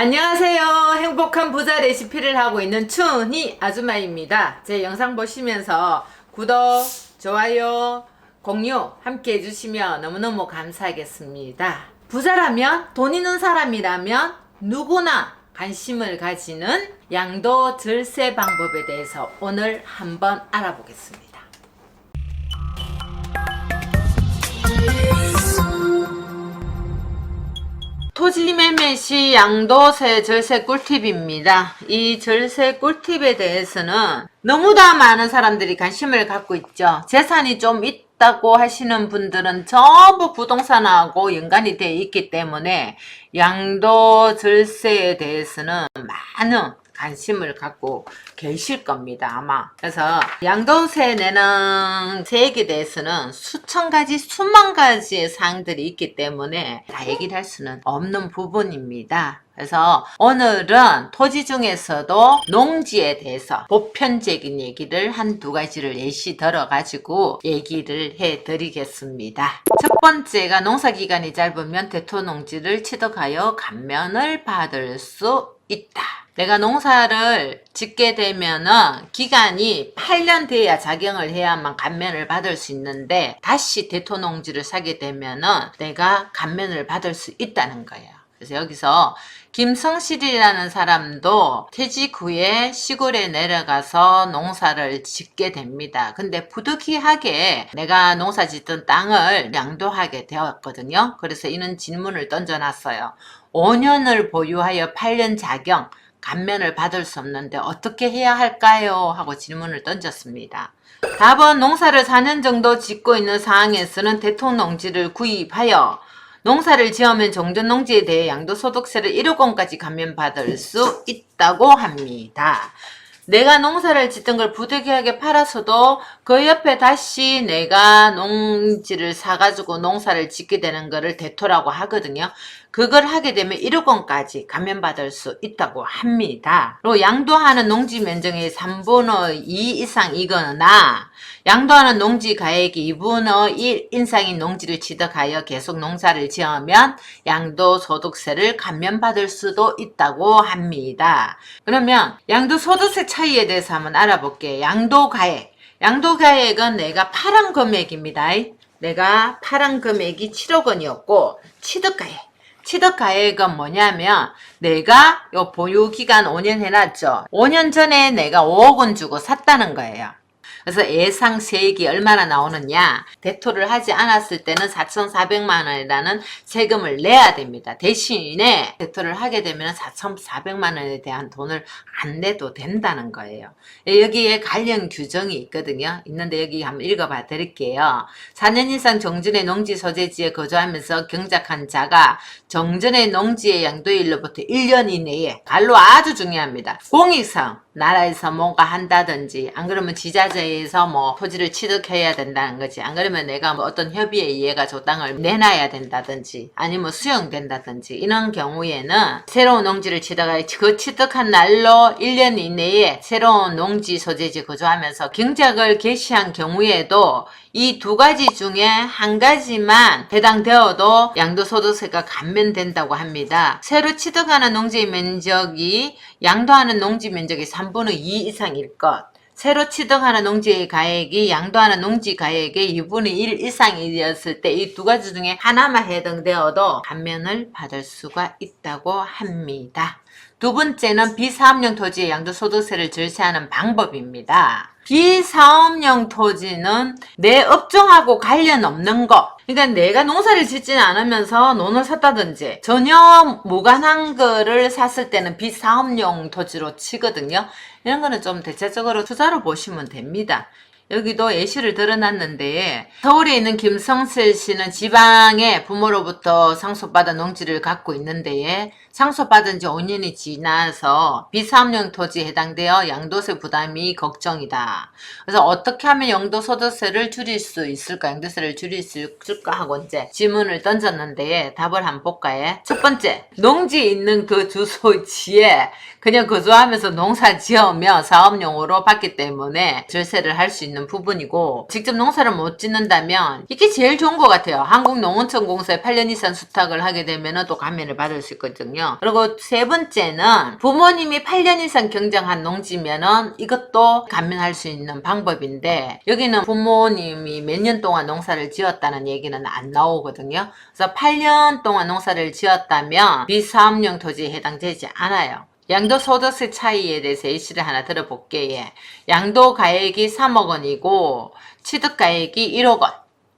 안녕하세요. 행복한 부자 레시피를 하고 있는 춘희 아줌마입니다. 제 영상 보시면서 구독, 좋아요, 공유 함께 해주시면 너무너무 감사하겠습니다. 부자라면, 돈 있는 사람이라면 누구나 관심을 가지는 양도 절세 방법에 대해서 오늘 한번 알아보겠습니다. 토지 매매 시 양도세 절세 꿀팁입니다. 이 절세 꿀팁에 대해서는 너무나 많은 사람들이 관심을 갖고 있죠. 재산이 좀 있다고 하시는 분들은 전부 부동산하고 연관이 되어 있기 때문에 양도 절세에 대해서는 많은 관심을 갖고 계실 겁니다, 아마. 그래서 양도세 내는 세액에 대해서는 수천 가지, 수만 가지의 사항들이 있기 때문에 다 얘기를 할 수는 없는 부분입니다. 그래서 오늘은 토지 중에서도 농지에 대해서 보편적인 얘기를 한두 가지를 예시 들어가지고 얘기를 해드리겠습니다. 첫 번째가 농사기간이 짧으면 대토농지를 취득하여 감면을 받을 수 있다. 내가 농사를 짓게 되면은 기간이 8년 돼야 작용을 해야만 감면을 받을 수 있는데 다시 대토농지를 사게 되면은 내가 감면을 받을 수 있다는 거예요. 그래서 여기서 김성실이라는 사람도 퇴직 후에 시골에 내려가서 농사를 짓게 됩니다. 근데 부득이하게 내가 농사 짓던 땅을 양도하게 되었거든요. 그래서 이런 질문을 던져놨어요. 5년을 보유하여 8년 작용, 감면을 받을 수 없는데 어떻게 해야 할까요? 하고 질문을 던졌습니다. 답은 농사를 4년 정도 짓고 있는 상황에서는 대토농지를 구입하여 농사를 지으면 종전농지에 대해 양도소득세를 1억 원까지 감면받을 수 있다고 합니다. 내가 농사를 짓던 걸 부득이하게 팔아서도 그 옆에 다시 내가 농지를 사가지고 농사를 짓게 되는 거를 대토라고 하거든요. 그걸 하게 되면 1억 원까지 감면받을 수 있다고 합니다. 그리고 양도하는 농지 면적의 3분의 2 이상이거나 양도하는 농지 가액이 2분의 1 이상인 농지를 취득하여 계속 농사를 지으면 양도소득세를 감면받을 수도 있다고 합니다. 그러면 양도소득세 차이에 대해서 한번 알아볼게요. 양도가액. 양도가액은 내가 팔은 금액입니다. 내가 팔은 금액이 7억 원이었고 취득가액. 취득가액은 뭐냐면 내가 요 보유기간 5년 해놨죠. 5년 전에 내가 5억 원 주고 샀다는 거예요. 그래서 예상 세액이 얼마나 나오느냐, 대토를 하지 않았을 때는 4,400만 원이라는 세금을 내야 됩니다. 대신에 대토를 하게 되면 4,400만 원에 대한 돈을 안 내도 된다는 거예요. 여기에 관련 규정이 있거든요. 있는데 여기 한번 읽어봐 드릴게요. 4년 이상 정전의 농지 소재지에 거주하면서 경작한 자가 정전의 농지의 양도일로부터 1년 이내에, 갈로 아주 중요합니다. 공익성, 나라에서 뭔가 한다든지, 안 그러면 지자체에서 뭐 토지를 취득해야 된다는 거지, 안 그러면 내가 뭐 어떤 협의에 의해 가지고 땅을 내놔야 된다든지, 아니면 수용된다든지, 이런 경우에는 새로운 농지를 취득하여 그 취득한 날로 1년 이내에 새로운 농지 소재지 거주하면서 경작을 개시한 경우에도 이 두 가지 중에 한 가지만 해당되어도 양도소득세가 감면된다고 합니다. 새로 취득하는 농지의 면적이 양도하는 농지 면적의 3분의 2 이상일 것, 새로 취득하는 농지의 가액이 양도하는 농지 가액의 2분의 1 이상이었을 때 이 두 가지 중에 하나만 해당되어도 감면을 받을 수가 있다고 합니다. 두 번째는 비사업용 토지의 양도소득세를 절세하는 방법입니다. 비사업용 토지는 내 업종하고 관련 없는 거, 그러니까 내가 농사를 짓지는 않으면서 논을 샀다든지 전혀 무관한 거를 샀을 때는 비사업용 토지로 치거든요. 이런 거는 좀 대체적으로 투자로 보시면 됩니다. 여기도 예시를 들어놨는데, 서울에 있는 김성슬 씨는 지방의 부모로부터 상속받은 농지를 갖고 있는데 상속받은 지 5년이 지나서 비사업용 토지에 해당되어 양도세 부담이 걱정이다. 그래서 어떻게 하면 양도소득세를 줄일 수 있을까, 양도세를 줄일 수 있을까 하고 이제 질문을 던졌는데 답을 한번 볼까요? 첫 번째, 농지 있는 그 주소지에 그냥 거주하면서 농사 지으며 사업용으로 받기 때문에 절세를 할 수 있는 부분이고, 직접 농사를 못 짓는다면 이게 제일 좋은 것 같아요. 한국농어촌공사에 8년 이상 수탁을 하게 되면 또 감면을 받을 수 있거든요. 거거든요. 그리고 세 번째는 부모님이 8년 이상 경정한 농지면은 이것도 감면할 수 있는 방법인데, 여기는 부모님이 몇 년 동안 농사를 지었다는 얘기는 안 나오거든요. 그래서 8년 동안 농사를 지었다면 비사업용 토지에 해당되지 않아요. 양도소득세 차이에 대해서 예시를 하나 들어볼게요. 양도가액이 3억 원이고 취득가액이 1억 원,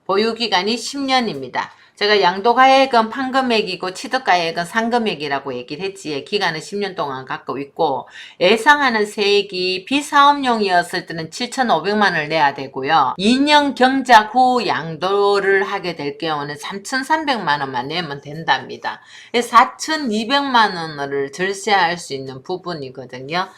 보유기간이 10년입니다. 제가 양도가액은 판금액이고 취득가액은 상금액이라고 얘기를 했지. 기간은 10년 동안 갖고 있고, 예상하는 세액이 비사업용이었을 때는 7,500만 원을 내야 되고요. 2년 경작 후 양도를 하게 될 경우는 3,300만 원만 내면 된답니다. 4,200만 원을 절세할 수 있는 부분이거든요.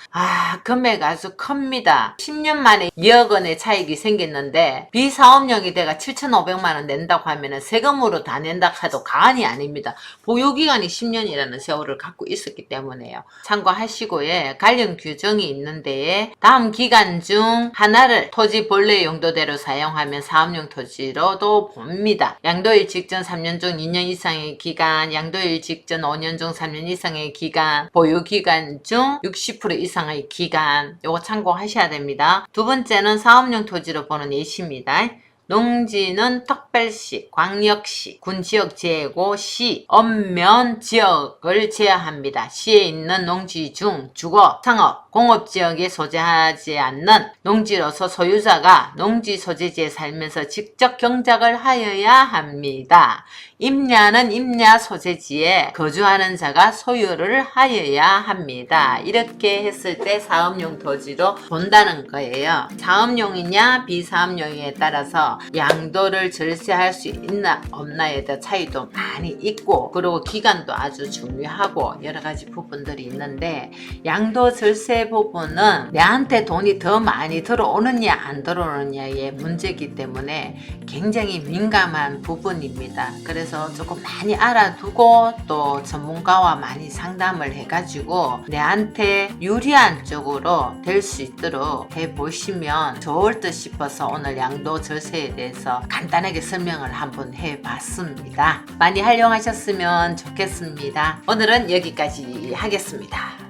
금액 아주 큽니다. 10년 만에 2억 원의 차익이 생겼는데 비사업용이 내가 7,500만 원 낸다고 하면 세금으로 다 낸다 해도 과언이 아닙니다. 보유기간이 10년이라는 세월을 갖고 있었기 때문에요. 참고하시고요. 관련 규정이 있는데 다음 기간 중 하나를 토지 본래 용도대로 사용하면 사업용 토지로도 봅니다. 양도일 직전 3년 중 2년 이상의 기간, 양도일 직전 5년 중 3년 이상의 기간, 보유기간 중 60% 이상의 기간, 요거 참고하셔야 됩니다. 두 번째는 사업용 토지로 보는 예시입니다. 농지는 특별시, 광역시, 군지역 제외고 시, 읍면 지역을 제외합니다. 시에 있는 농지 중 주거, 상업, 공업지역에 소재하지 않는 농지로서 소유자가 농지 소재지에 살면서 직접 경작을 하여야 합니다. 임야는 임야 소재지에 거주하는 자가 소유를 하여야 합니다. 이렇게 했을 때 사업용 토지로 본다는 거예요. 사업용이냐 비사업용에 따라서 양도를 절세할 수 있나 없나에 대한 차이도 많이 있고, 그리고 기간도 아주 중요하고 여러 가지 부분들이 있는데, 양도 절세 부분은 내한테 돈이 더 많이 들어오느냐 안 들어오느냐의 문제이기 때문에 굉장히 민감한 부분입니다. 그래서 조금 많이 알아두고 또 전문가와 많이 상담을 해가지고 내한테 유리한 쪽으로 될 수 있도록 해보시면 좋을 듯 싶어서 오늘 양도 절세에 대해서 간단하게 설명을 한번 해봤습니다. 많이 활용하셨으면 좋겠습니다. 오늘은 여기까지 하겠습니다.